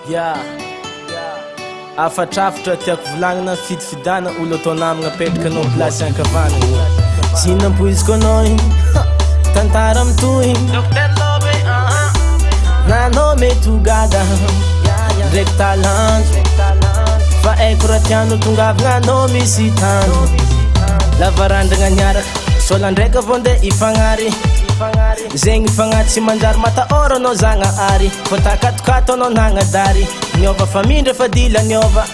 Yeah. Afatrafatra tiako volagnina fidifidana olo atao namagna apetraka anao plasy ankavanagna. Tsy nampoiziko anao igny tantara mitohy nanao mety ho gaga ndraiky talanjo fa aiko raha tiano tongavagna anao misy tano lavarandragna niaraka sola ndraiky avao nde ifagnary zegny fagnaty tsy manjary mataora anao zagnahary fa takatokato anao nagnadary niova fa mindra fa dila niova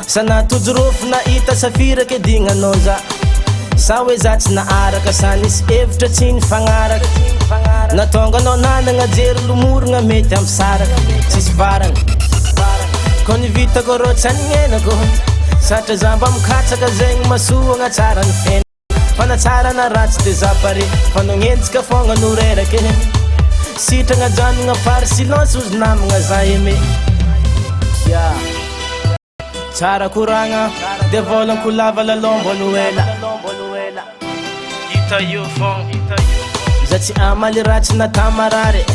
sanatojorofo nahita safiraka dignanao za sa hoe za tsy naaraka sa nisy hevitra tsy nifagnaraka natonga anao nanagna jery lomorogna mety amy saraka tsisy varagna ko nivitako rô tsy anignenako satra za mba mikatsaka zegny masoagna tsara ny fena fanatsara na ratsy de za pare fa nognentsika fogna norerake sitragna janogna pary silence ozy namagna za eme tsara koragna de volanko lava lalombo noela hita io fogna za tsy amaly ratsy natamarare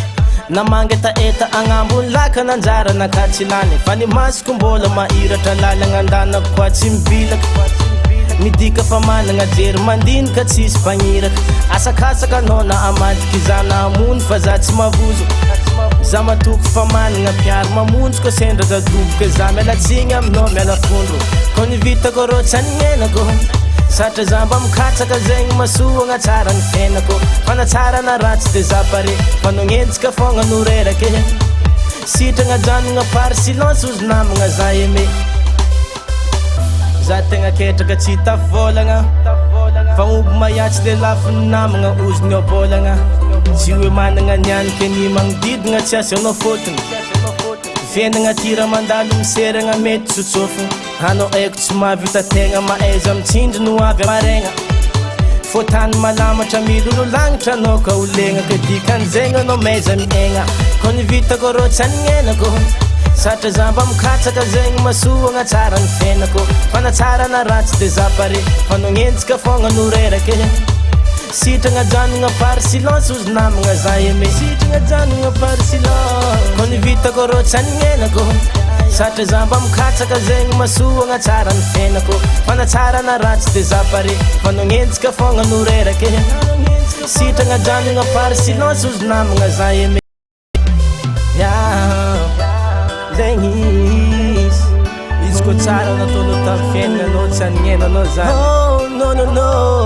namangy taeta agnambony laka nanjara nakatsilany fa ny masiko mbola mahiratra lalagna andanako koa tsy mibilaka midika fa managna jery mandinika tsisy mpagniraka asakasaka anao na amadiky za na amony fa za tsy mavozo za matoko fa managna piary mamonjoko sendraka doboka za mialatsigny aminao miala fondro ko nivitako rô tsy anignenako satra za mba mikatsaka zegny masoagna tsara ny fenako fanatsara na ratsy de za pare fa nognentsika fogna norerake sitragna janogna pary silence ozy namagna za eme za tegna ketraka tsy tavolagna fa omby mayatsy le lafiny namagna ozy ny abolagna tsy hoe managna nianiky ny magnididigna tsy asianao fotony fiainagna tira mandalo miseragna mety tsotsofogna anao aiko tsy mahavita tegna maaiza mitsindry no avy amaregna fô tany malamatra milolo lagnitra anao ka olegna ka dikan'zegny anao maiza miaigna ko nivitako rô tsy anignenako satra za mba mikatsaka zegny masoagna tsara ny fenako fanatsara na ratsy de za pare fa nognentsika fogna norerake sitragna janogna pary silence ozy namagna za eme sitragna janogna pary silence ko nivitako rô tsy anignenako satra za mba mikatsaka zegny masoagna tsara ny fenako fanatsara na ratsy de za pare fa nognentsika fogna norerake sitragna janogna pary silence ozy namagna za eme zegny izy ko tsara nataonao tamin'ny fiaignanao tsy anignenanao zany. Oh, no, no, no.